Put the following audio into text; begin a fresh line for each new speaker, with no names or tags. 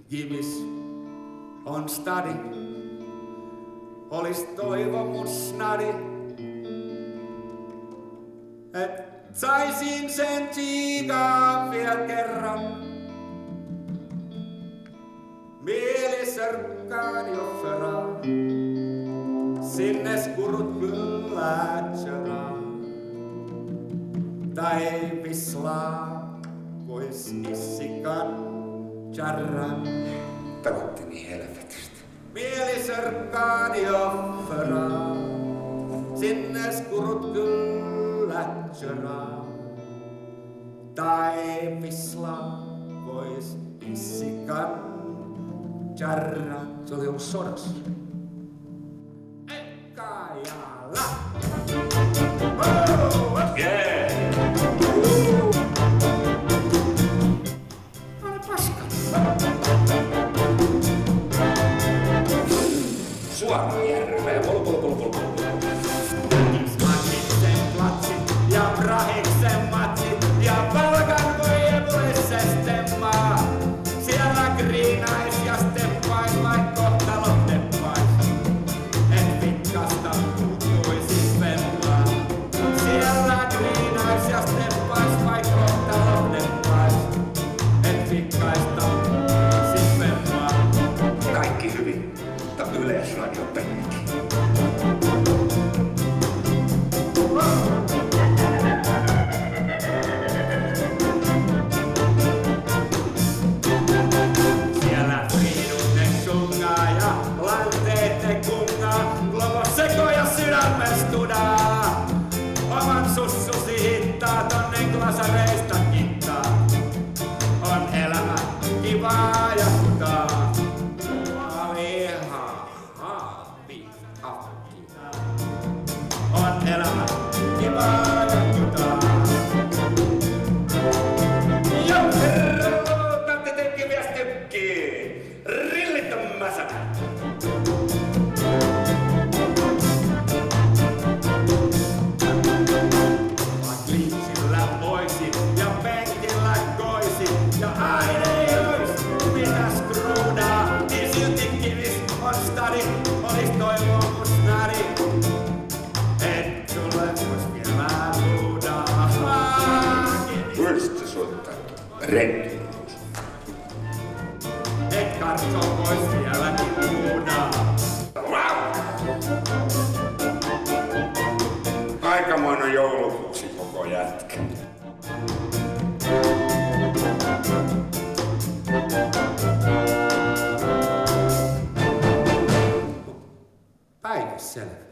Givis on stadi, olis toivomus snadi, et saisin sen tsiigaa vielä kerran. Mielisörkkaan jo föraan, sinnes kurut pyllätseraan. Tai vislaa, vois issikan charran.
Takotti niin helvetistä.
Mielisörkkaan jo föraan, sinnes kurut pyllätseraan. Tai vislaa, vois issikan charran. Se oli ollut sodassa. Ekajala!
Yeah!
Anna paska!
Suoraan järveen. Polu.
Makiksen platsit ja Brahiksen matsit ja Valkan voivulissesten maa. Siellä griinais ja steppais vaik kohtalot teppais. Et pitkasta puuttuisis vemmaa. Siellä griinais ja steppais vaik kohtalot teppais. Et pikkaista puuttuisis vemmaa.
Kaikki hyvin, mutta Yleisradio penkki.
Sekoja sydämestudaa. Oman sussusi hittaa tonne glasareista kittaa. On elämä kivaa ja kutaa. On elämä kivaa ja kutaa. Joo, tatte tekki mies tykkii. Rillit on mäsänä. Olis toivomus nari, et sulle vois vielä luudaa.
Voisitko soittaa renki?
Et katso vois vieläkin luudaa.
Aikamoinen joulukuusi koko jätkä.
Päivä selvä.